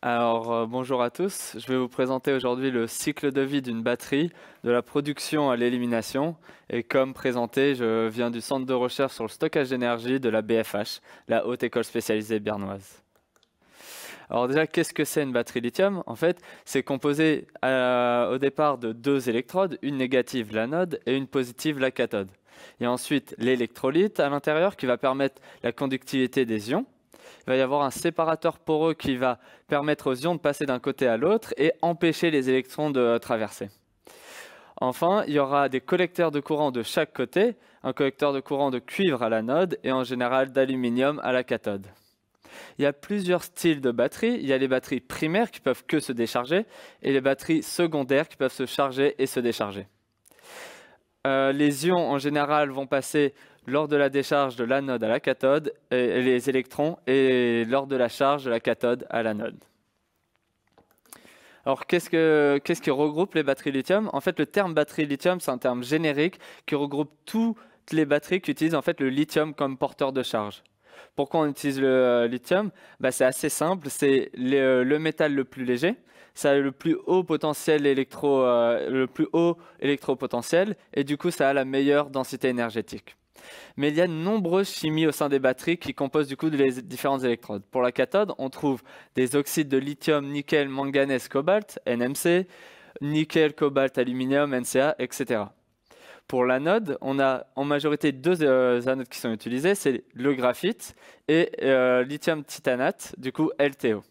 Bonjour à tous. Je vais vous présenter aujourd'hui le cycle de vie d'une batterie, de la production à l'élimination. Et comme présenté, je viens du centre de recherche sur le stockage d'énergie de la BFH, la Haute École spécialisée bernoise. Alors déjà, qu'est-ce que c'est une batterie lithium? En fait, c'est composé au départ de deux électrodes, une négative, l'anode, et une positive, la cathode. Et ensuite, l'électrolyte à l'intérieur qui va permettre la conductivité des ions. Il va y avoir un séparateur poreux qui va permettre aux ions de passer d'un côté à l'autre et empêcher les électrons de traverser. Enfin, il y aura des collecteurs de courant de chaque côté, un collecteur de courant de cuivre à l'anode et en général d'aluminium à la cathode. Il y a plusieurs styles de batteries. Il y a les batteries primaires qui peuvent que se décharger et les batteries secondaires qui peuvent se charger et se décharger. Les ions en général vont passer lors de la décharge de l'anode à la cathode et les électrons et lors de la charge de la cathode à l'anode. Alors qu'est-ce qui regroupe les batteries lithium? En fait, le terme batterie lithium, c'est un terme générique qui regroupe toutes les batteries qui utilisent en fait le lithium comme porteur de charge. Pourquoi on utilise le lithium? C'est assez simple, c'est le métal le plus léger, ça a le plus haut potentiel électropotentiel et du coup ça a la meilleure densité énergétique. Mais il y a de nombreuses chimies au sein des batteries qui composent du coup les différentes électrodes. Pour la cathode, on trouve des oxydes de lithium, nickel, manganèse, cobalt, NMC, nickel, cobalt, aluminium, NCA, etc. Pour l'anode, on a en majorité deux anodes qui sont utilisées, c'est le graphite et lithium titanate, du coup LTO.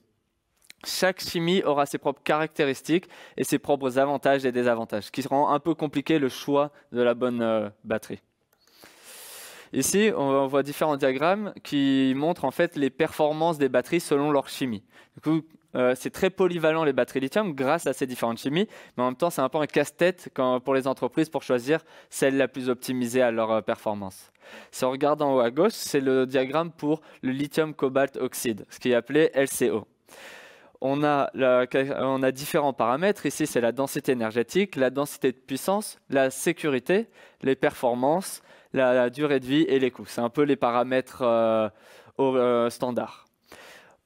Chaque chimie aura ses propres caractéristiques et ses propres avantages et désavantages, ce qui rend un peu compliqué le choix de la bonne batterie. Ici, on voit différents diagrammes qui montrent en fait les performances des batteries selon leur chimie. Du coup, c'est très polyvalent les batteries lithium grâce à ces différentes chimies, mais en même temps, c'est un peu un casse-tête pour les entreprises pour choisir celle la plus optimisée à leur performance. Si on regarde en haut à gauche, c'est le diagramme pour le lithium cobalt oxyde, ce qui est appelé LCO. On a différents paramètres. Ici, c'est la densité énergétique, la densité de puissance, la sécurité, les performances, la durée de vie et les coûts. C'est un peu les paramètres standards.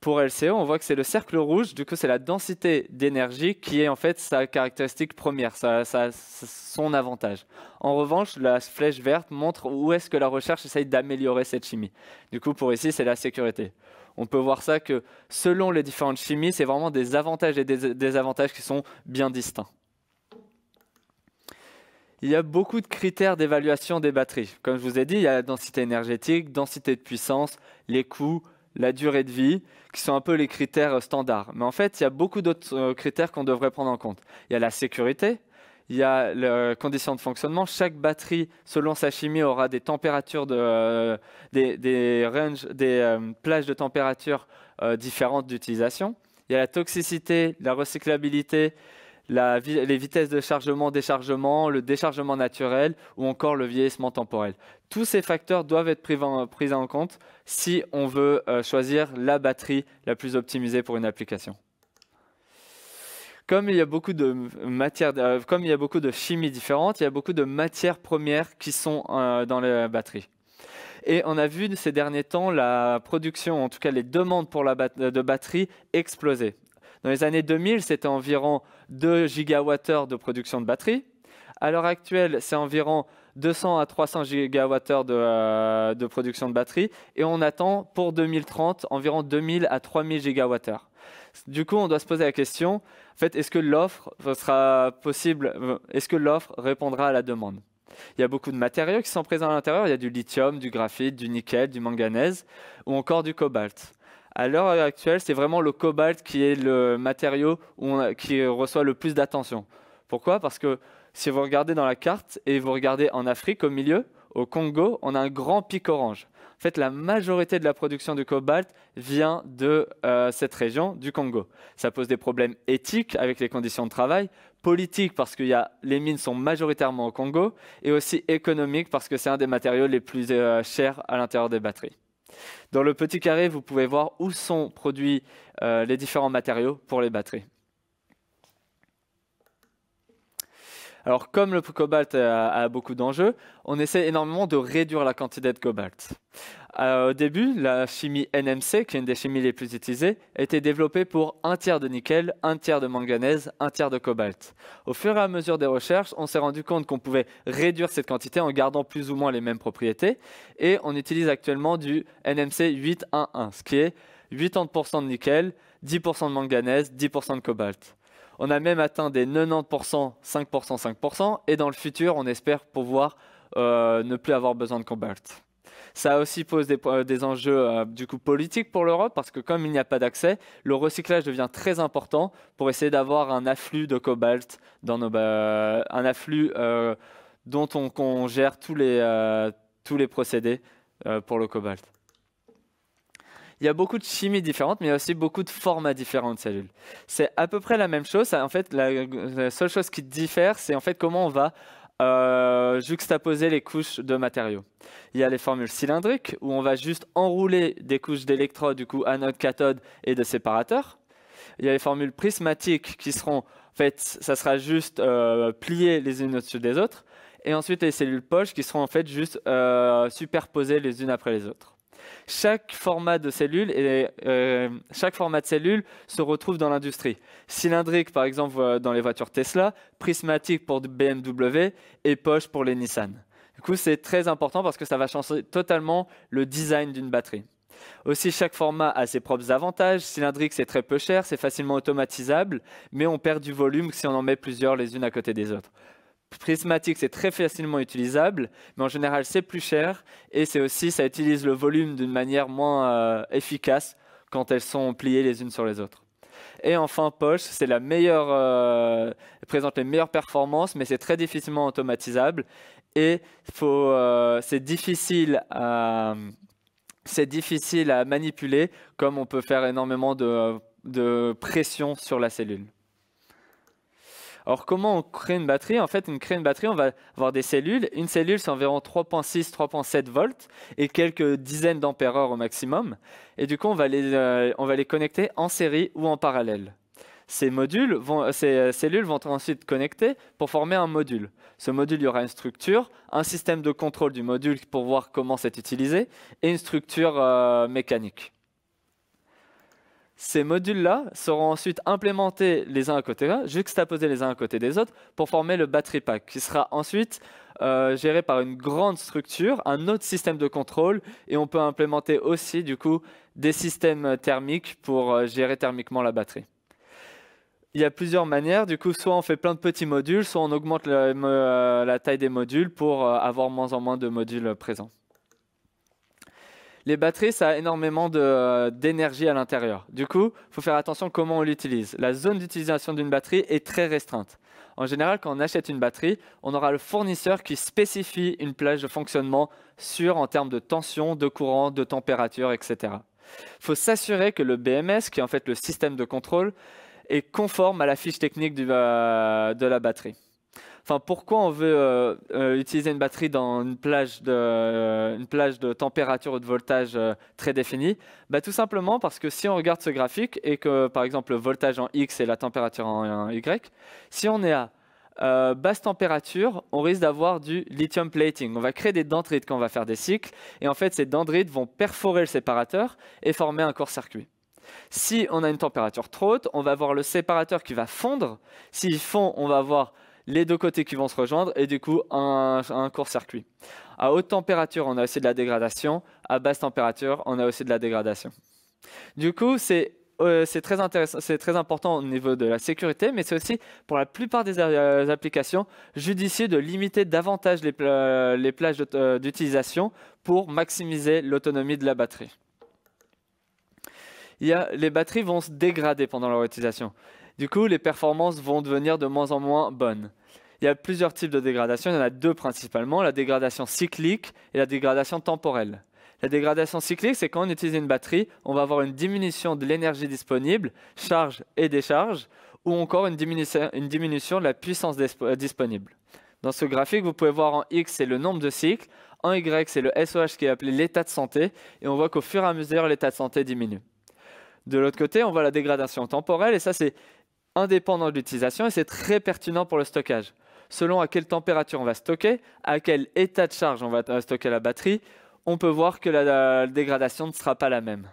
Pour LCO, on voit que c'est le cercle rouge, du coup c'est la densité d'énergie qui est en fait sa caractéristique première, son avantage. En revanche, la flèche verte montre où est-ce que la recherche essaye d'améliorer cette chimie. Du coup pour ici, c'est la sécurité. On peut voir ça que selon les différentes chimies, c'est vraiment des avantages et des désavantages qui sont bien distincts. Il y a beaucoup de critères d'évaluation des batteries. Comme je vous ai dit, il y a la densité énergétique, densité de puissance, les coûts, la durée de vie, qui sont un peu les critères standards. Mais en fait, il y a beaucoup d'autres critères qu'on devrait prendre en compte. Il y a la sécurité, il y a les conditions de fonctionnement. Chaque batterie, selon sa chimie, aura des températures, des plages de température différentes d'utilisation. Il y a la toxicité, la recyclabilité, les vitesses de chargement, déchargement, le déchargement naturel ou encore le vieillissement temporel. Tous ces facteurs doivent être pris en compte si on veut choisir la batterie la plus optimisée pour une application. Comme il y a beaucoup de chimies différentes, il y a beaucoup de matières premières qui sont dans les batteries. Et on a vu ces derniers temps la production, en tout cas les demandes pour de batteries exploser. Dans les années 2000, c'était environ 2 gigawattheures de production de batteries. À l'heure actuelle, c'est environ 200 à 300 gigawattheures de production de batteries. Et on attend pour 2030 environ 2000 à 3000 gigawattheures. Du coup, on doit se poser la question, en fait, est-ce que l'offre répondra à la demande? Il y a beaucoup de matériaux qui sont présents à l'intérieur. Il y a du lithium, du graphite, du nickel, du manganèse ou encore du cobalt. À l'heure actuelle, c'est vraiment le cobalt qui est le matériau qui reçoit le plus d'attention. Pourquoi? Parce que si vous regardez dans la carte et vous regardez en Afrique au milieu, au Congo, on a un grand pic orange. En fait, la majorité de la production du cobalt vient de cette région du Congo. Ça pose des problèmes éthiques avec les conditions de travail, politiques parce que les mines sont majoritairement au Congo, et aussi économiques parce que c'est un des matériaux les plus chers à l'intérieur des batteries. Dans le petit carré, vous pouvez voir où sont produits les différents matériaux pour les batteries. Alors, comme le cobalt a beaucoup d'enjeux, on essaie énormément de réduire la quantité de cobalt. Au début, la chimie NMC, qui est une des chimies les plus utilisées, a été développée pour 1/3 de nickel, 1/3 de manganèse, 1/3 de cobalt. Au fur et à mesure des recherches, on s'est rendu compte qu'on pouvait réduire cette quantité en gardant plus ou moins les mêmes propriétés. Et on utilise actuellement du NMC 811, ce qui est 80% de nickel, 10% de manganèse, 10% de cobalt. On a même atteint des 90%, 5%, 5%, et dans le futur, on espère pouvoir ne plus avoir besoin de cobalt. Ça aussi pose des enjeux du coup politiques pour l'Europe, parce que comme il n'y a pas d'accès, le recyclage devient très important pour essayer d'avoir un afflux de cobalt, un afflux dont on gère tous les procédés pour le cobalt. Il y a beaucoup de chimies différentes, mais il y a aussi beaucoup de formats différents de cellules. C'est à peu près la même chose. En fait, la seule chose qui diffère, c'est en fait comment on va juxtaposer les couches de matériaux. Il y a les formules cylindriques, où on va juste enrouler des couches d'électrodes, du coup anode, cathode et de séparateurs. Il y a les formules prismatiques qui seront, en fait, ça sera juste pliées les unes au-dessus des autres. Et ensuite, les cellules poches qui seront en fait juste superposées les unes après les autres. Chaque format de cellule se retrouve dans l'industrie. Cylindrique, par exemple, dans les voitures Tesla, prismatique pour BMW et poche pour les Nissan. Du coup, c'est très important parce que ça va changer totalement le design d'une batterie. Aussi, chaque format a ses propres avantages. Cylindrique, c'est très peu cher, c'est facilement automatisable, mais on perd du volume si on en met plusieurs les unes à côté des autres. Prismatique, c'est très facilement utilisable, mais en général, c'est plus cher et ça utilise le volume d'une manière moins efficace quand elles sont pliées les unes sur les autres. Et enfin, poche, c'est la meilleure, présente les meilleures performances, mais c'est très difficilement automatisable et c'est difficile à manipuler, comme on peut faire énormément de pression sur la cellule. Alors, comment on crée une batterie? En fait, on crée une batterie, on va avoir des cellules. Une cellule, c'est environ 3,6, 3,7 volts et quelques dizaines d'ampères-heure au maximum. Et du coup, on va les connecter en série ou en parallèle. Ces cellules vont être ensuite connectées pour former un module. Ce module, il y aura une structure, un système de contrôle du module pour voir comment c'est utilisé et une structure mécanique. Ces modules-là seront ensuite implémentés les uns à côté des autres, juxtaposés les uns à côté des autres pour former le battery pack, qui sera ensuite géré par une grande structure, un autre système de contrôle, et on peut implémenter aussi du coup des systèmes thermiques pour gérer thermiquement la batterie. Il y a plusieurs manières, du coup, soit on fait plein de petits modules, soit on augmente la taille des modules pour avoir moins en moins de modules présents. Les batteries, ça a énormément d'énergie à l'intérieur. Du coup, il faut faire attention à comment on l'utilise. La zone d'utilisation d'une batterie est très restreinte. En général, quand on achète une batterie, on aura le fournisseur qui spécifie une plage de fonctionnement sûre en termes de tension, de courant, de température, etc. Il faut s'assurer que le BMS, qui est en fait le système de contrôle, est conforme à la fiche technique de la batterie. Enfin, pourquoi on veut utiliser une batterie dans une plage de température ou de voltage très définie? Tout simplement parce que si on regarde ce graphique et que, par exemple, le voltage en X et la température en Y, si on est à basse température, on risque d'avoir du lithium plating. On va créer des dendrites quand on va faire des cycles. Et en fait, ces dendrites vont perforer le séparateur et former un court-circuit. Si on a une température trop haute, on va avoir le séparateur qui va fondre. S'il fond, on va avoir les deux côtés qui vont se rejoindre et du coup un court-circuit. À haute température, on a aussi de la dégradation. À basse température, on a aussi de la dégradation. Du coup, c'est très intéressant, c'est très important au niveau de la sécurité, mais c'est aussi pour la plupart des applications judicieux de limiter davantage les plages d'utilisation pour maximiser l'autonomie de la batterie. Les batteries vont se dégrader pendant leur utilisation. Du coup, les performances vont devenir de moins en moins bonnes. Il y a plusieurs types de dégradation, il y en a deux principalement, la dégradation cyclique et la dégradation temporelle. La dégradation cyclique, c'est quand on utilise une batterie, on va avoir une diminution de l'énergie disponible, charge et décharge, ou encore une diminution de la puissance disponible. Dans ce graphique, vous pouvez voir en X, c'est le nombre de cycles, en Y, c'est le SOH qui est appelé l'état de santé, et on voit qu'au fur et à mesure, l'état de santé diminue. De l'autre côté, on voit la dégradation temporelle, et ça, c'est indépendant de l'utilisation, et c'est très pertinent pour le stockage. selon à quelle température on va stocker, à quel état de charge on va stocker la batterie, on peut voir que la dégradation ne sera pas la même.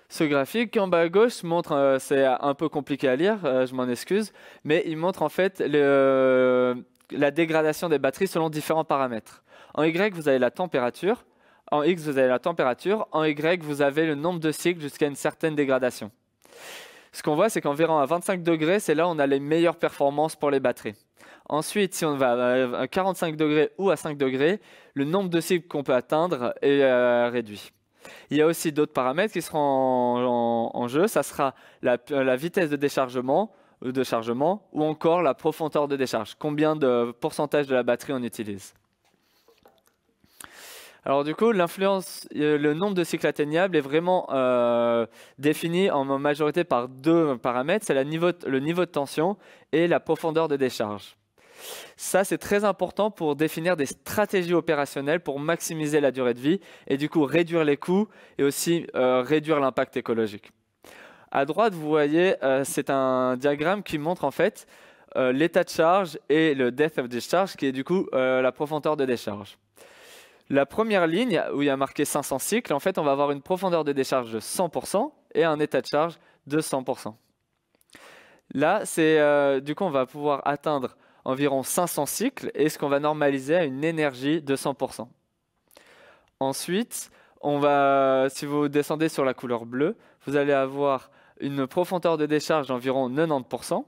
Ce graphique en bas à gauche montre, c'est un peu compliqué à lire, je m'en excuse, mais il montre en fait la dégradation des batteries selon différents paramètres. En Y, vous avez la température, en X, vous avez la température, en Y, vous avez le nombre de cycles jusqu'à une certaine dégradation. Ce qu'on voit, c'est qu'environ à 25 degrés, c'est là où on a les meilleures performances pour les batteries. Ensuite, si on va à 45 degrés ou à 5 degrés, le nombre de cycles qu'on peut atteindre est réduit. Il y a aussi d'autres paramètres qui seront en jeu. Ça sera la vitesse de déchargement ou encore la profondeur de décharge. Combien de pourcentage de la batterie on utilise. Alors du coup, l'influence, le nombre de cycles atteignables est vraiment défini en majorité par deux paramètres. C'est le niveau de tension et la profondeur de décharge. Ça, c'est très important pour définir des stratégies opérationnelles pour maximiser la durée de vie et du coup réduire les coûts et aussi réduire l'impact écologique. À droite, vous voyez, c'est un diagramme qui montre en fait l'état de charge et le depth of discharge, qui est du coup la profondeur de décharge. La première ligne, où il y a marqué 500 cycles, en fait, on va avoir une profondeur de décharge de 100% et un état de charge de 100%. Là, du coup, on va pouvoir atteindre environ 500 cycles et ce qu'on va normaliser à une énergie de 100%. Ensuite, si vous descendez sur la couleur bleue, vous allez avoir une profondeur de décharge d'environ 90%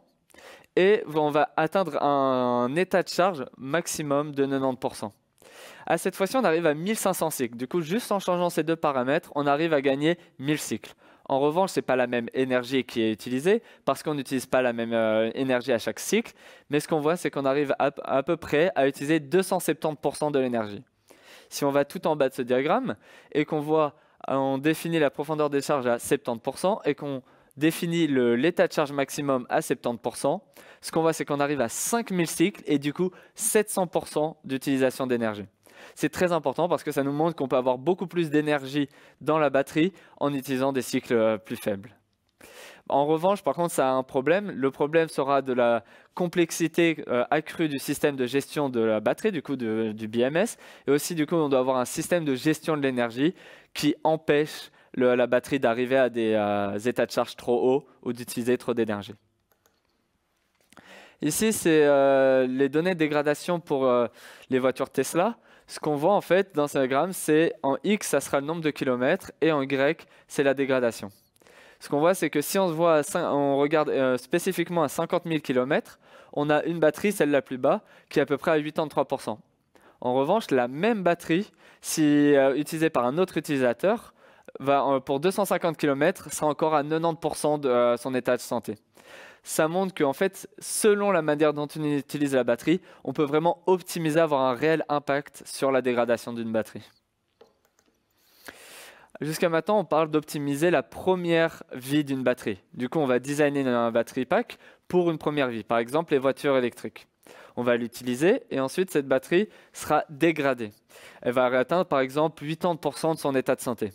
et on va atteindre un état de charge maximum de 90%. À cette fois-ci, on arrive à 1500 cycles. Du coup, juste en changeant ces deux paramètres, on arrive à gagner 1000 cycles. En revanche, ce n'est pas la même énergie qui est utilisée parce qu'on n'utilise pas la même énergie à chaque cycle. Mais ce qu'on voit, c'est qu'on arrive à peu près à utiliser 270% de l'énergie. Si on va tout en bas de ce diagramme et qu'on voit, on définit la profondeur des charges à 70% et qu'on définit l'état de charge maximum à 70%, ce qu'on voit, c'est qu'on arrive à 5000 cycles et du coup 700% d'utilisation d'énergie. C'est très important parce que ça nous montre qu'on peut avoir beaucoup plus d'énergie dans la batterie en utilisant des cycles plus faibles. En revanche, par contre, ça a un problème. Le problème sera de la complexité accrue du système de gestion de la batterie, du coup du BMS. Et aussi, du coup, on doit avoir un système de gestion de l'énergie qui empêche la batterie d'arriver à des états de charge trop hauts ou d'utiliser trop d'énergie. Ici, c'est les données de dégradation pour les voitures Tesla. Ce qu'on voit en fait dans ce diagramme, c'est en X, ça sera le nombre de kilomètres et en Y, c'est la dégradation. Ce qu'on voit, c'est que si on regarde spécifiquement à 50 000 km, on a une batterie, celle la plus bas, qui est à peu près à 83%. En revanche, la même batterie, si utilisée par un autre utilisateur, pour 250 km, sera encore à 90% de son état de santé. Ça montre qu'en fait, selon la manière dont on utilise la batterie, on peut vraiment optimiser, avoir un réel impact sur la dégradation d'une batterie. Jusqu'à maintenant, on parle d'optimiser la première vie d'une batterie. Du coup, on va designer un battery pack pour une première vie. Par exemple, les voitures électriques. On va l'utiliser et ensuite, cette batterie sera dégradée. Elle va atteindre, par exemple, 80% de son état de santé.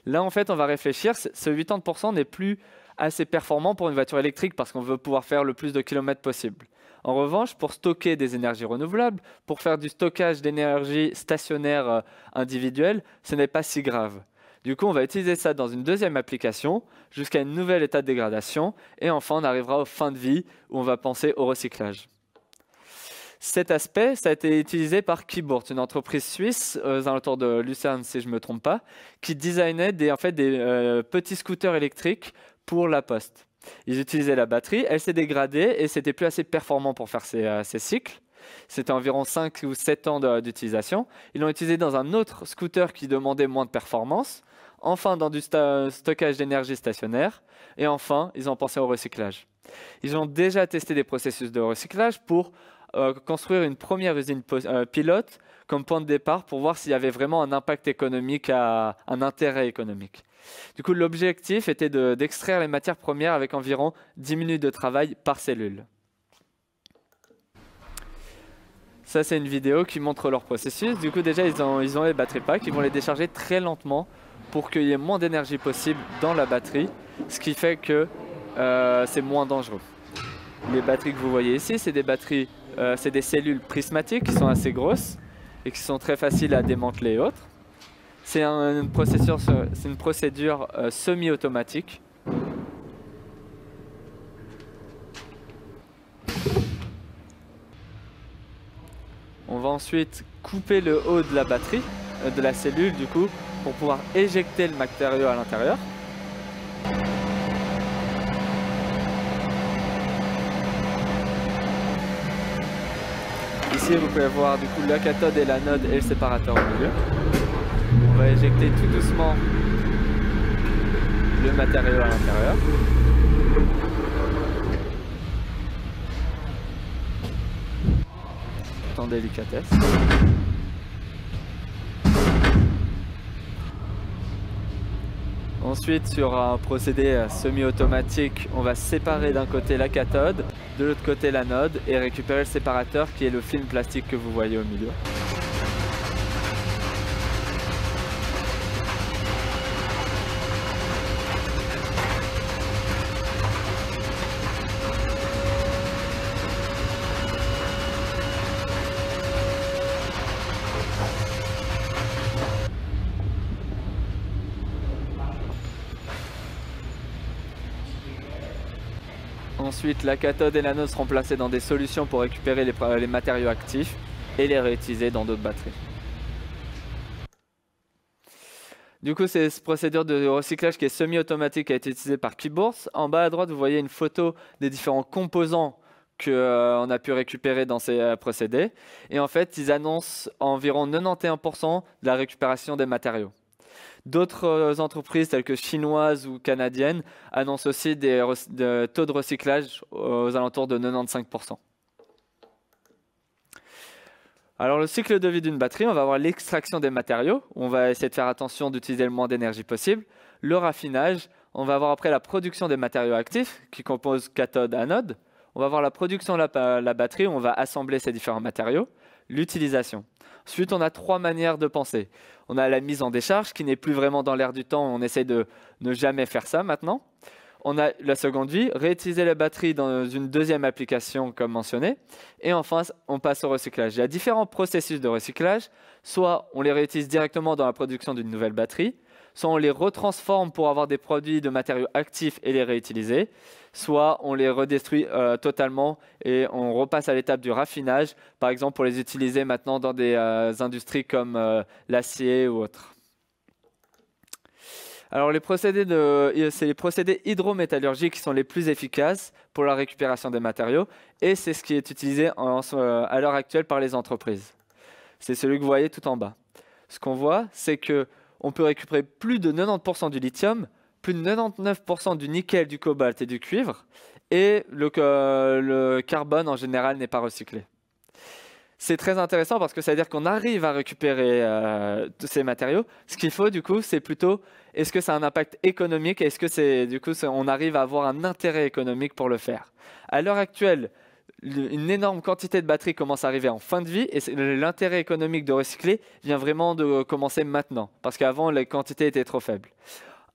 Là, en fait, on va réfléchir. Ce 80% n'est plus assez performant pour une voiture électrique parce qu'on veut pouvoir faire le plus de kilomètres possible. En revanche, pour stocker des énergies renouvelables, pour faire du stockage d'énergie stationnaire individuelle, ce n'est pas si grave. Du coup, on va utiliser ça dans une deuxième application jusqu'à une nouvelle état de dégradation et enfin, on arrivera aux fins de vie où on va penser au recyclage. Cet aspect, ça a été utilisé par Keyboard, une entreprise suisse aux alentours de Lucerne, si je ne me trompe pas, qui designait des petits scooters électriques pour la poste. Ils utilisaient la batterie, elle s'est dégradée et c'était plus assez performant pour faire ces cycles. C'était environ 5 ou 7 ans d'utilisation. Ils l'ont utilisé dans un autre scooter qui demandait moins de performance, enfin dans du stockage d'énergie stationnaire, et enfin, ils ont pensé au recyclage. Ils ont déjà testé des processus de recyclage pour construire une première usine pilote comme point de départ pour voir s'il y avait vraiment un impact économique, un intérêt économique. Du coup, l'objectif était d'extraire les matières premières avec environ 10 minutes de travail par cellule. Ça, c'est une vidéo qui montre leur processus. Du coup, déjà, ils ont les battery packs. Ils vont les décharger très lentement pour qu'il y ait moins d'énergie possible dans la batterie, ce qui fait que c'est moins dangereux. Les batteries que vous voyez ici, c'est des batteries, c'est des cellules prismatiques qui sont assez grosses et qui sont très faciles à démanteler et autres. C'est une procédure semi-automatique. On va ensuite couper le haut de la batterie, de la cellule du coup, pour pouvoir éjecter le matériau à l'intérieur. Ici, vous pouvez voir du coup la cathode et l'anode et le séparateur au milieu. On va éjecter tout doucement le matériau à l'intérieur. Tout en délicatesse. Ensuite, sur un procédé semi-automatique, on va séparer d'un côté la cathode, de l'autre côté l'anode et récupérer le séparateur qui est le film plastique que vous voyez au milieu. Ensuite, la cathode et l'anode seront placés dans des solutions pour récupérer les matériaux actifs et les réutiliser dans d'autres batteries. Du coup, c'est cette procédure de recyclage qui est semi-automatique qui a été utilisée par Keyboards. En bas à droite, vous voyez une photo des différents composants qu'on a pu récupérer dans ces procédés. Et en fait, ils annoncent environ 91% de la récupération des matériaux. D'autres entreprises telles que chinoises ou canadiennes annoncent aussi des taux de recyclage aux alentours de 95%. Alors le cycle de vie d'une batterie, on va avoir l'extraction des matériaux, on va essayer de faire attention d'utiliser le moins d'énergie possible. Le raffinage, on va avoir après la production des matériaux actifs qui composent cathode, anode. On va avoir la production de la batterie, on va assembler ces différents matériaux. L'utilisation. Ensuite, on a 3 manières de penser. On a la mise en décharge qui n'est plus vraiment dans l'air du temps, on essaie de ne jamais faire ça maintenant. On a la seconde vie, réutiliser la batterie dans une deuxième application comme mentionné. Et enfin, on passe au recyclage. Il y a différents processus de recyclage. Soit on les réutilise directement dans la production d'une nouvelle batterie, soit on les retransforme pour avoir des produits de matériaux actifs et les réutiliser, soit on les redétruit totalement et on repasse à l'étape du raffinage, par exemple pour les utiliser maintenant dans des industries comme l'acier ou autres. Alors c'est les procédés hydrométallurgiques qui sont les plus efficaces pour la récupération des matériaux et c'est ce qui est utilisé à l'heure actuelle par les entreprises. C'est celui que vous voyez tout en bas. Ce qu'on voit, c'est qu'on peut récupérer plus de 90% du lithium, plus de 99% du nickel, du cobalt et du cuivre et le carbone en général n'est pas recyclé. C'est très intéressant parce que ça veut dire qu'on arrive à récupérer tous ces matériaux. Ce qu'il faut du coup, c'est plutôt est-ce que ça a un impact économique et est-ce que on arrive à avoir un intérêt économique pour le faire. À l'heure actuelle, une énorme quantité de batteries commence à arriver en fin de vie et l'intérêt économique de recycler vient vraiment de commencer maintenant parce qu'avant les quantités étaient trop faibles.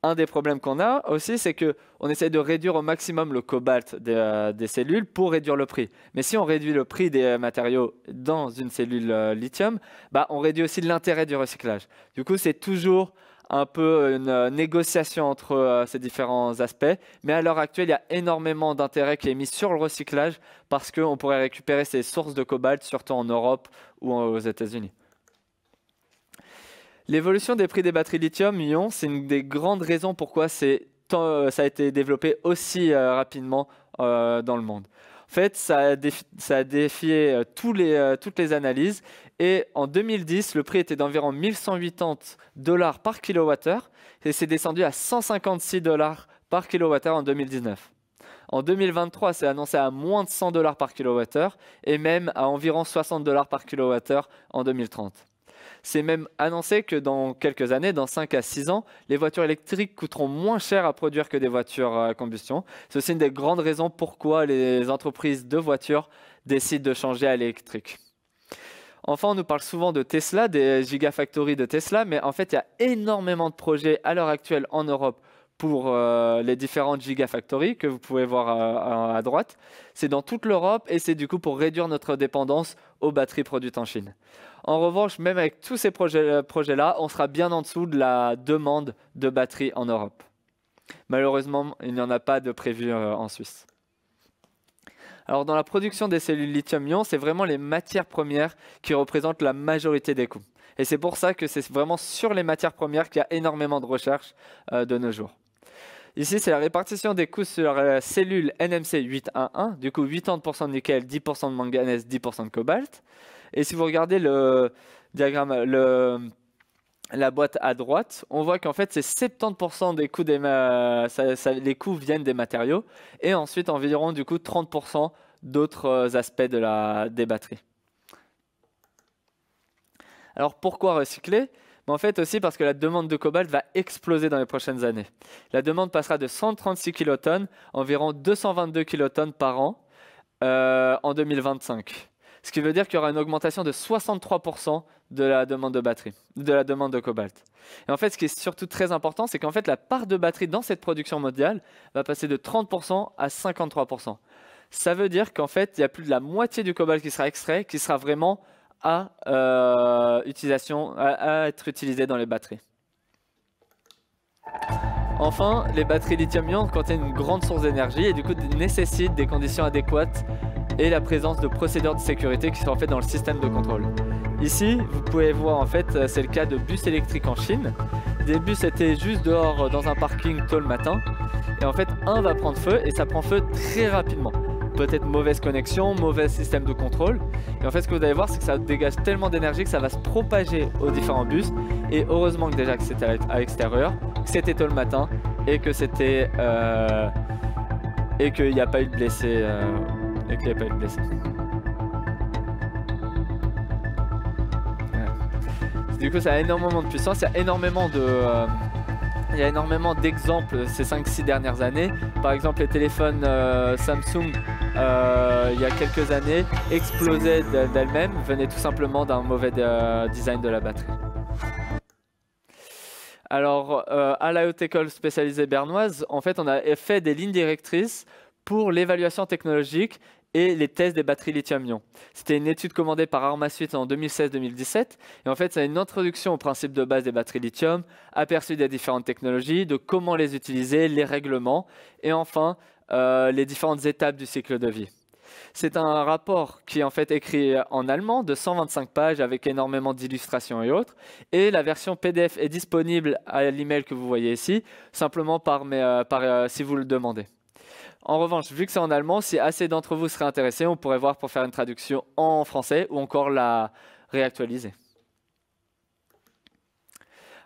Un des problèmes qu'on a aussi, c'est qu'on essaie de réduire au maximum le cobalt des cellules pour réduire le prix. Mais si on réduit le prix des matériaux dans une cellule lithium, on réduit aussi l'intérêt du recyclage. Du coup, c'est toujours un peu une négociation entre ces différents aspects. Mais à l'heure actuelle, il y a énormément d'intérêt qui est mis sur le recyclage parce qu'on pourrait récupérer ces sources de cobalt, surtout en Europe ou aux États-Unis. L'évolution des prix des batteries lithium-ion, c'est une des grandes raisons pourquoi ça a été développé aussi rapidement dans le monde. En fait, ça a défié toutes les analyses et en 2010, le prix était d'environ 1180 $ par kilowattheure et c'est descendu à 156 $ par kilowattheure en 2019. En 2023, c'est annoncé à moins de 100 $ par kilowattheure et même à environ 60 $ par kilowattheure en 2030. C'est même annoncé que dans quelques années, dans 5 à 6 ans, les voitures électriques coûteront moins cher à produire que des voitures à combustion. C'est aussi une des grandes raisons pourquoi les entreprises de voitures décident de changer à l'électrique. Enfin, on nous parle souvent de Tesla, des gigafactories de Tesla, mais en fait, il y a énormément de projets à l'heure actuelle en Europe pour les différentes gigafactories que vous pouvez voir à droite. C'est dans toute l'Europe et c'est du coup pour réduire notre dépendance aux batteries produites en Chine. En revanche, même avec tous ces projets-là, on sera bien en dessous de la demande de batteries en Europe. Malheureusement, il n'y en a pas de prévu en Suisse. Alors dans la production des cellules lithium-ion, c'est vraiment les matières premières qui représentent la majorité des coûts. Et c'est pour ça que c'est vraiment sur les matières premières qu'il y a énormément de recherche de nos jours. Ici, c'est la répartition des coûts sur la cellule NMC 811, du coup 80% de nickel, 10% de manganèse, 10% de cobalt. Et si vous regardez le diagramme, la boîte à droite, on voit qu'en fait, c'est 70% des coûts les coûts viennent des matériaux et ensuite environ du coup 30% d'autres aspects des batteries. Alors pourquoi recycler? En fait aussi parce que la demande de cobalt va exploser dans les prochaines années. La demande passera de 136 kilotonnes à environ 222 kilotonnes par an en 2025. Ce qui veut dire qu'il y aura une augmentation de 63% de la demande de batterie, de la demande de cobalt. Et en fait, ce qui est surtout très important, c'est qu'en fait, la part de batterie dans cette production mondiale va passer de 30% à 53%. Ça veut dire qu'en fait, il y a plus de la moitié du cobalt qui sera extrait, qui sera vraiment à être utilisé dans les batteries. Enfin, les batteries lithium-ion contiennent une grande source d'énergie et du coup nécessitent des conditions adéquates et la présence de procédures de sécurité qui sont en fait dans le système de contrôle. Ici, vous pouvez voir en fait, c'est le cas de bus électriques en Chine. Des bus étaient juste dehors dans un parking tôt le matin et en fait un va prendre feu et ça prend feu très rapidement. Peut-être mauvaise connexion, mauvais système de contrôle. Et en fait, ce que vous allez voir, c'est que ça dégage tellement d'énergie que ça va se propager aux différents bus. Et heureusement que déjà que c'était à l'extérieur, que c'était tôt le matin et que c'était et qu'il n'y a pas eu de blessés. Du coup, ça a énormément de puissance. Il y a énormément d'exemples ces 5-6 dernières années. Par exemple, les téléphones Samsung, il y a quelques années, explosaient d'elles-mêmes, venaient tout simplement d'un mauvais design de la batterie. Alors, à la Haute École spécialisée bernoise, en fait, on a fait des lignes directrices pour l'évaluation technologique et les tests des batteries lithium-ion. C'était une étude commandée par Armasuite en 2016-2017. Et en fait, c'est une introduction au principe de base des batteries lithium, aperçu des différentes technologies, de comment les utiliser, les règlements, et enfin, les différentes étapes du cycle de vie. C'est un rapport qui est en fait écrit en allemand de 125 pages avec énormément d'illustrations et autres. Et la version PDF est disponible à l'email que vous voyez ici, simplement si vous le demandez. En revanche, vu que c'est en allemand, si assez d'entre vous seraient intéressés, on pourrait voir pour faire une traduction en français ou encore la réactualiser.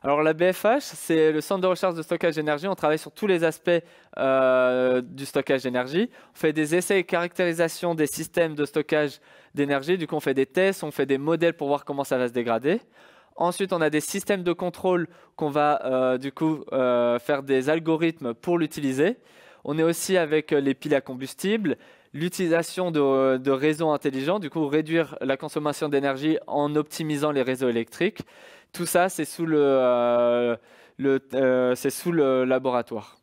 Alors la BFH, c'est le centre de recherche de stockage d'énergie. On travaille sur tous les aspects du stockage d'énergie. On fait des essais et caractérisation des systèmes de stockage d'énergie. Du coup, on fait des tests, on fait des modèles pour voir comment ça va se dégrader. Ensuite, on a des systèmes de contrôle qu'on va faire des algorithmes pour l'utiliser. On est aussi avec les piles à combustible, l'utilisation de réseaux intelligents, du coup réduire la consommation d'énergie en optimisant les réseaux électriques. Tout ça, c'est sous le laboratoire.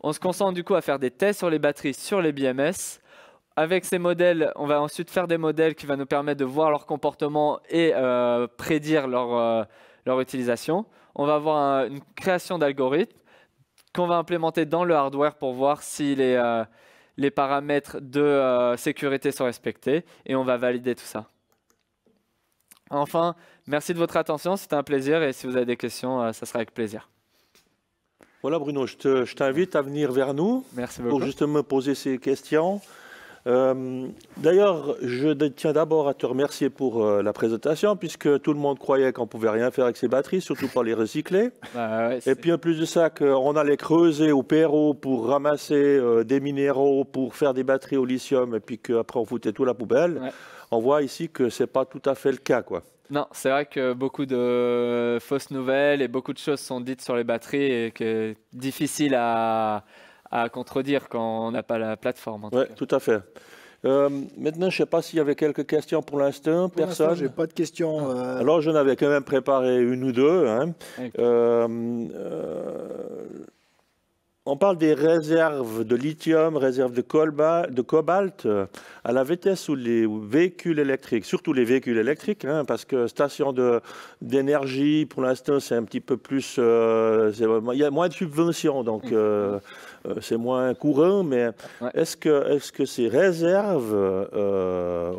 On se concentre du coup à faire des tests sur les batteries, sur les BMS. Avec ces modèles, on va ensuite faire des modèles qui vont nous permettre de voir leur comportement et prédire leur utilisation. On va avoir une création d'algorithmes qu'on va implémenter dans le hardware pour voir si les paramètres de sécurité sont respectés et on va valider tout ça. Enfin, merci de votre attention, c'était un plaisir et si vous avez des questions, ça sera avec plaisir. Voilà Bruno, je t'invite à venir vers nous. Merci beaucoup. Pour justement poser ces questions. D'ailleurs, je tiens d'abord à te remercier pour la présentation, puisque tout le monde croyait qu'on ne pouvait rien faire avec ces batteries, surtout pas les recycler. Et puis en plus de ça, qu'on allait creuser au Pérou pour ramasser des minéraux, pour faire des batteries au lithium, et puis qu'après on foutait tout à la poubelle. Ouais. On voit ici que ce n'est pas tout à fait le cas, quoi. Non, c'est vrai que beaucoup de fausses nouvelles et beaucoup de choses sont dites sur les batteries et que c'est difficile à contredire quand on n'a pas la plateforme. Oui, tout à fait. Maintenant, je ne sais pas s'il y avait quelques questions pour l'instant. Personne. Je n'ai pas de questions. Alors, j'en avais quand même préparé une ou deux. Hein. On parle des réserves de lithium, réserves de cobalt à la vitesse où les véhicules électriques, surtout les véhicules électriques, hein, parce que station d'énergie, pour l'instant, c'est un petit peu plus... il y a moins de subventions, donc c'est moins courant, mais ouais. Est-ce que ces réserves,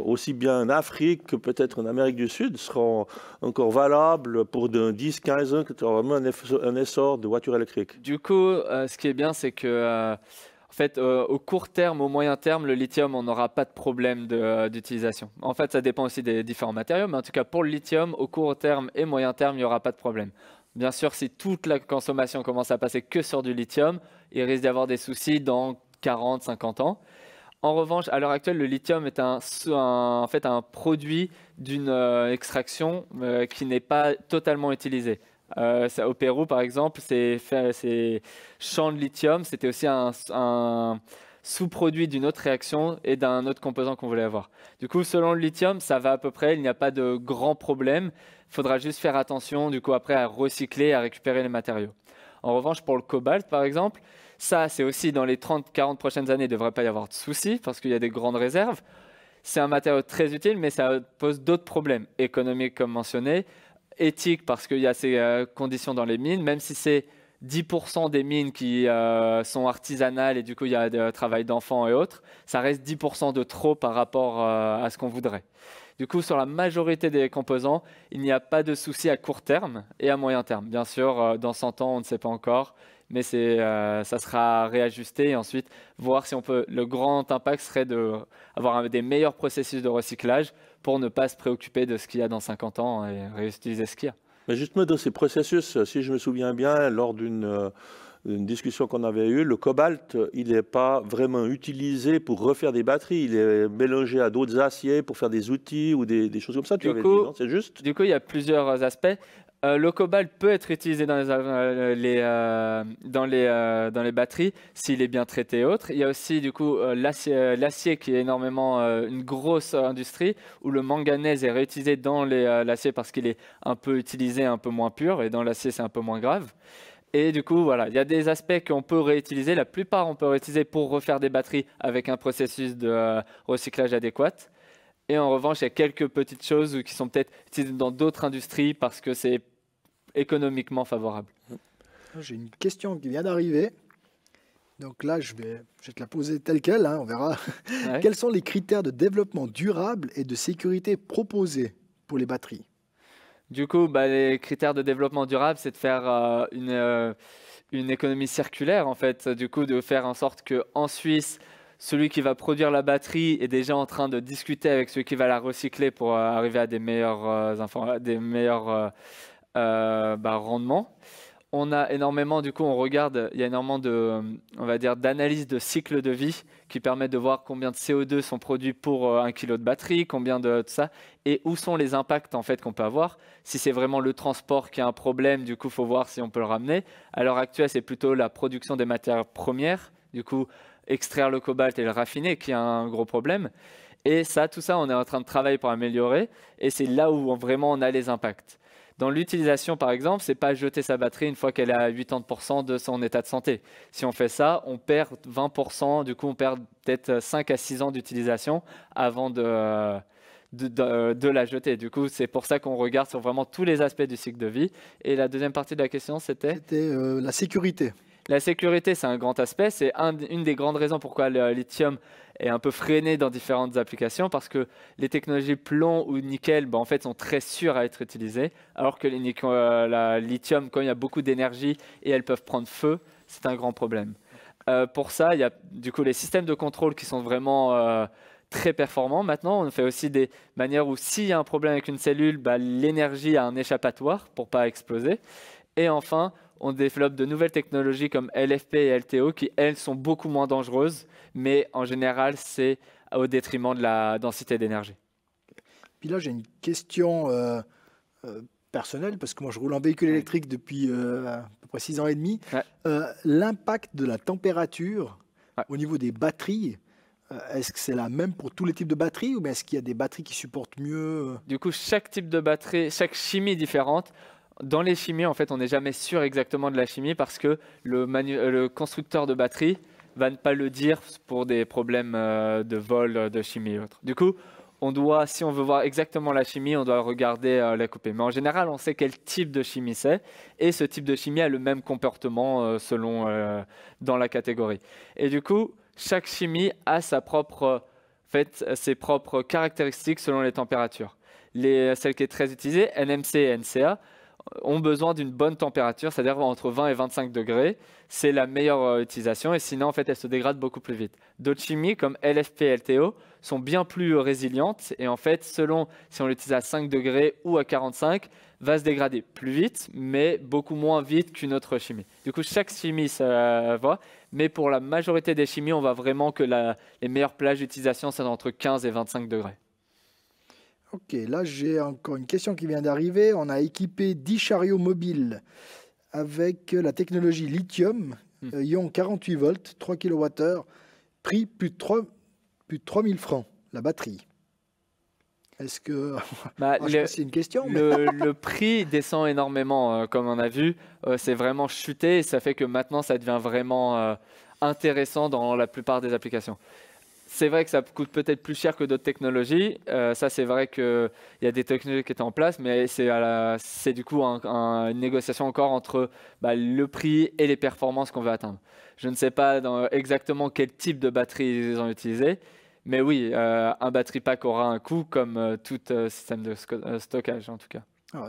aussi bien en Afrique que peut-être en Amérique du Sud, seront encore valables pour 10-15 ans, quand il y aura vraiment un essor de voitures électriques? Du coup, ce qui est bien, c'est que en fait, au court terme, au moyen terme, le lithium, on n'aura pas de problème d'utilisation. En fait, ça dépend aussi des différents matériaux, mais en tout cas, pour le lithium, au court terme et moyen terme, il n'y aura pas de problème. Bien sûr, si toute la consommation commence à passer que sur du lithium, il risque d'y avoir des soucis dans 40-50 ans. En revanche, à l'heure actuelle, le lithium est en fait un produit d'une extraction qui n'est pas totalement utilisé. Au Pérou, par exemple, ces champs de lithium, c'était aussi un sous-produit d'une autre réaction et d'un autre composant qu'on voulait avoir. Du coup, selon le lithium, ça va à peu près, il n'y a pas de grands problèmes. Il faudra juste faire attention, du coup, après, à recycler, à récupérer les matériaux. En revanche, pour le cobalt, par exemple, ça, c'est aussi dans les 30-40 prochaines années, il ne devrait pas y avoir de soucis parce qu'il y a des grandes réserves. C'est un matériau très utile, mais ça pose d'autres problèmes économiques, comme mentionné, éthiques, parce qu'il y a ces conditions dans les mines, même si c'est 10% des mines qui sont artisanales et du coup, il y a du travail d'enfants et autres, ça reste 10% de trop par rapport à ce qu'on voudrait. Du coup, sur la majorité des composants, il n'y a pas de souci à court terme et à moyen terme. Bien sûr, dans 100 ans, on ne sait pas encore, mais ça sera réajusté et ensuite voir si on peut. Le grand impact serait d'avoir des meilleurs processus de recyclage pour ne pas se préoccuper de ce qu'il y a dans 50 ans et réutiliser ce qu'il y a. Mais justement, dans ces processus, si je me souviens bien, lors d'une discussion qu'on avait eue, le cobalt, il n'est pas vraiment utilisé pour refaire des batteries. Il est mélangé à d'autres aciers pour faire des outils ou des choses comme ça, tu avais dit, non? C'est juste? Du coup, il y a plusieurs aspects. Le cobalt peut être utilisé dans les batteries s'il est bien traité et autres. Il y a aussi du coup l'acier qui est énormément une grosse industrie où le manganèse est réutilisé dans l'acier parce qu'il est un peu utilisé, un peu moins pur, et dans l'acier c'est un peu moins grave. Et du coup, voilà, il y a des aspects qu'on peut réutiliser. La plupart, on peut réutiliser pour refaire des batteries avec un processus de recyclage adéquat. Et en revanche, il y a quelques petites choses qui sont peut-être utilisées dans d'autres industries parce que c'est économiquement favorable. J'ai une question qui vient d'arriver. Donc là, je vais te la poser telle quelle, hein, on verra. Ouais. Quels sont les critères de développement durable et de sécurité proposés pour les batteries? Du coup, les critères de développement durable, c'est de faire une économie circulaire, en fait. Du coup, de faire en sorte qu'en Suisse, celui qui va produire la batterie est déjà en train de discuter avec celui qui va la recycler pour arriver à des meilleurs rendements. On a énormément, du coup, il y a énormément on va dire, d'analyses de cycle de vie qui permettent de voir combien de CO2 sont produits pour 1 kg de batterie, combien de tout ça, et où sont les impacts en fait qu'on peut avoir. Si c'est vraiment le transport qui a un problème, du coup, il faut voir si on peut le ramener. À l'heure actuelle, c'est plutôt la production des matières premières, du coup, extraire le cobalt et le raffiner qui a un gros problème. Et tout ça, on est en train de travailler pour améliorer, et c'est là où vraiment on a les impacts. Dans l'utilisation, par exemple, ce n'est pas jeter sa batterie une fois qu'elle est à 80% de son état de santé. Si on fait ça, on perd 20%, du coup on perd peut-être 5 à 6 ans d'utilisation avant de la jeter. Du coup, c'est pour ça qu'on regarde sur vraiment tous les aspects du cycle de vie. Et la deuxième partie de la question, c'était la sécurité. La sécurité, c'est un grand aspect. C'est une des grandes raisons pourquoi le lithium est un peu freiné dans différentes applications, parce que les technologies plomb ou nickel, en fait, sont très sûres à être utilisées, alors que la lithium, quand il y a beaucoup d'énergie et elles peuvent prendre feu, c'est un grand problème. Pour ça, il y a du coup les systèmes de contrôle qui sont vraiment très performants. Maintenant, on fait aussi des manières où s'il y a un problème avec une cellule, l'énergie a un échappatoire pour ne pas exploser. Et enfin, on développe de nouvelles technologies comme LFP et LTO qui, elles, sont beaucoup moins dangereuses, mais en général, c'est au détriment de la densité d'énergie. Puis là, j'ai une question personnelle, parce que moi, je roule en véhicule électrique depuis à peu près 6 ans et demi. Ouais. L'impact de la température au niveau des batteries, est-ce que c'est la même pour tous les types de batteries, ou bien est-ce qu'il y a des batteries qui supportent mieux? Du coup, chaque type de batterie, chaque chimie est différente. Dans les chimies, en fait, on n'est jamais sûr exactement de la chimie parce que le constructeur de batterie va ne pas le dire pour des problèmes de vol, de chimie et autres. Du coup, si on veut voir exactement la chimie, on doit regarder la coupée. Mais en général, on sait quel type de chimie c'est, et ce type de chimie a le même comportement selon dans la catégorie. Et du coup, chaque chimie a ses propres caractéristiques selon les températures. Celle qui est très utilisée, NMC et NCA, ont besoin d'une bonne température, c'est-à-dire entre 20 et 25 degrés. C'est la meilleure utilisation, et sinon, en fait, elles se dégradent beaucoup plus vite. D'autres chimies, comme LFP et LTO, sont bien plus résilientes, et en fait, selon si on l'utilise à 5 degrés ou à 45, va se dégrader plus vite, mais beaucoup moins vite qu'une autre chimie. Du coup, chaque chimie, ça va, mais pour la majorité des chimies, on voit vraiment que les meilleures plages d'utilisation, c'est entre 15 et 25 degrés. Ok, là j'ai encore une question qui vient d'arriver. On a équipé 10 chariots mobiles avec la technologie lithium, ion 48 volts, 3 kWh, prix plus de 3000 francs, la batterie. Est-ce que... c'est une question. Le prix descend énormément, comme on a vu. C'est vraiment chuté, et ça fait que maintenant, ça devient vraiment intéressant dans la plupart des applications. C'est vrai que ça coûte peut-être plus cher que d'autres technologies. Ça, c'est vrai qu'il y a des technologies qui étaient en place, mais c'est du coup une négociation encore entre le prix et les performances qu'on veut atteindre. Je ne sais pas exactement quel type de batterie ils ont utilisé, mais oui, un battery pack aura un coût comme tout système de stockage en tout cas.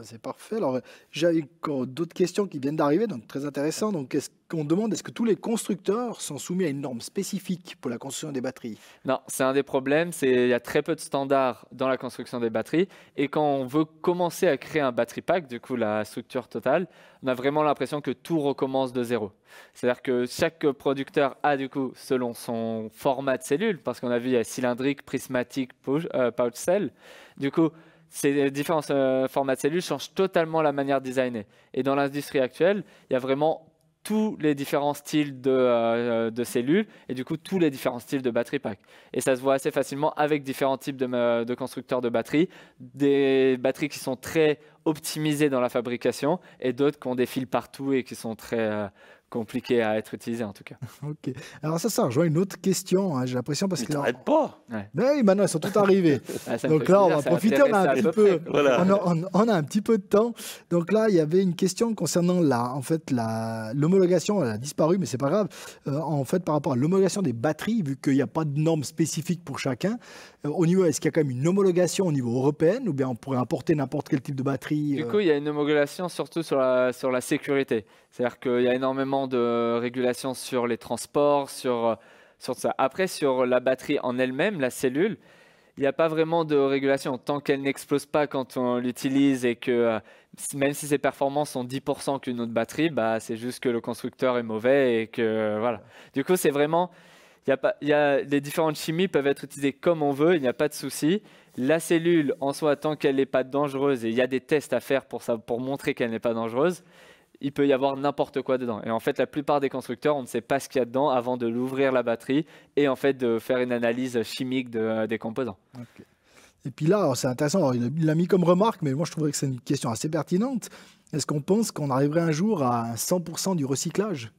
C'est parfait. Alors, j'avais encore d'autres questions qui viennent d'arriver, donc très intéressant. Donc, on demande, est-ce que tous les constructeurs sont soumis à une norme spécifique pour la construction des batteries? Non, c'est un des problèmes. Il y a très peu de standards dans la construction des batteries. Et quand on veut commencer à créer un battery pack, du coup, la structure totale, on a vraiment l'impression que tout recommence de zéro. C'est-à-dire que chaque producteur a, du coup, selon son format de cellule, parce qu'on a vu, il y a cylindrique, prismatique, pouch cell. Du coup, ces différents formats de cellules changent totalement la manière de designer. Et dans l'industrie actuelle, il y a vraiment tous les différents styles de cellules et du coup tous les différents styles de battery pack. Et ça se voit assez facilement avec différents types de constructeurs de batteries. Des batteries qui sont très optimisées dans la fabrication et d'autres qui ont des fils partout et qui sont très compliqués à être utilisés en tout cas. Ok. Alors ça rejoint une autre question, hein, j'ai l'impression parce que... T'arrêtes pas. Ouais. Mais oui, maintenant ils sont tous arrivés. Donc là, on va profiter, on a un petit peu de temps. Donc là, il y avait une question concernant l'homologation, elle a disparu, mais c'est pas grave. En fait, par rapport à l'homologation des batteries, vu qu'il n'y a pas de normes spécifiques pour chacun, est-ce qu'il y a quand même une homologation au niveau européen ou bien on pourrait importer n'importe quel type de batterie? Du coup, il y a une homologation surtout sur la sécurité. C'est-à-dire qu'il y a énormément de régulations sur les transports, sur ça. Après, sur la batterie en elle-même, la cellule, il n'y a pas vraiment de régulation. Tant qu'elle n'explose pas quand on l'utilise et que même si ses performances sont 10% qu'une autre batterie, c'est juste que le constructeur est mauvais et que voilà. Du coup, c'est vraiment... les différentes chimies peuvent être utilisées comme on veut, il n'y a pas de souci. La cellule, en soi, tant qu'elle n'est pas dangereuse, et il y a des tests à faire pour montrer qu'elle n'est pas dangereuse, il peut y avoir n'importe quoi dedans. Et en fait, la plupart des constructeurs, on ne sait pas ce qu'il y a dedans avant de l'ouvrir la batterie et en fait de faire une analyse chimique des composants. Okay. Et puis là, c'est intéressant, alors, il l'a mis comme remarque, mais moi je trouverais que c'est une question assez pertinente. Est-ce qu'on pense qu'on arriverait un jour à 100% du recyclage ?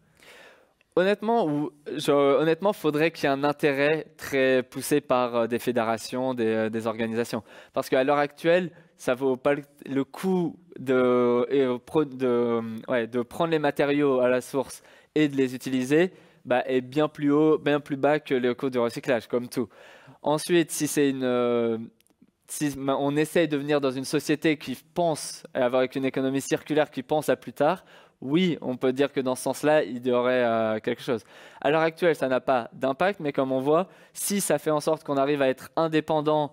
Honnêtement, il faudrait qu'il y ait un intérêt très poussé par des fédérations, des organisations. Parce qu'à l'heure actuelle, ça ne vaut pas le coup de prendre les matériaux à la source et de les utiliser est bien plus bas que le coût du recyclage, comme tout. Ensuite, si on essaye de venir dans une société qui pense, avec une économie circulaire qui pense à plus tard, oui, on peut dire que dans ce sens-là, il y aurait quelque chose. À l'heure actuelle, ça n'a pas d'impact, mais comme on voit, si ça fait en sorte qu'on arrive à être indépendant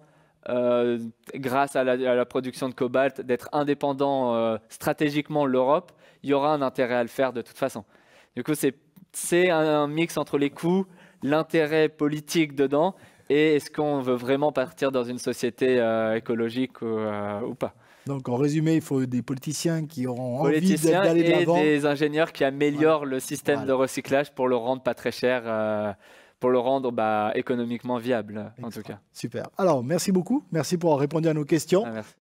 grâce à la production de cobalt, d'être indépendant stratégiquement l'Europe, il y aura un intérêt à le faire de toute façon. Du coup, c'est un mix entre les coûts, l'intérêt politique dedans, et est-ce qu'on veut vraiment partir dans une société écologique ou pas. Donc, en résumé, il faut des politiciens qui auront envie d'aller de l'avant. Et des ingénieurs qui améliorent le système de recyclage pour le rendre pas très cher, pour le rendre économiquement viable, en tout cas. Super. Alors, merci beaucoup. Merci pour avoir répondu à nos questions. Merci.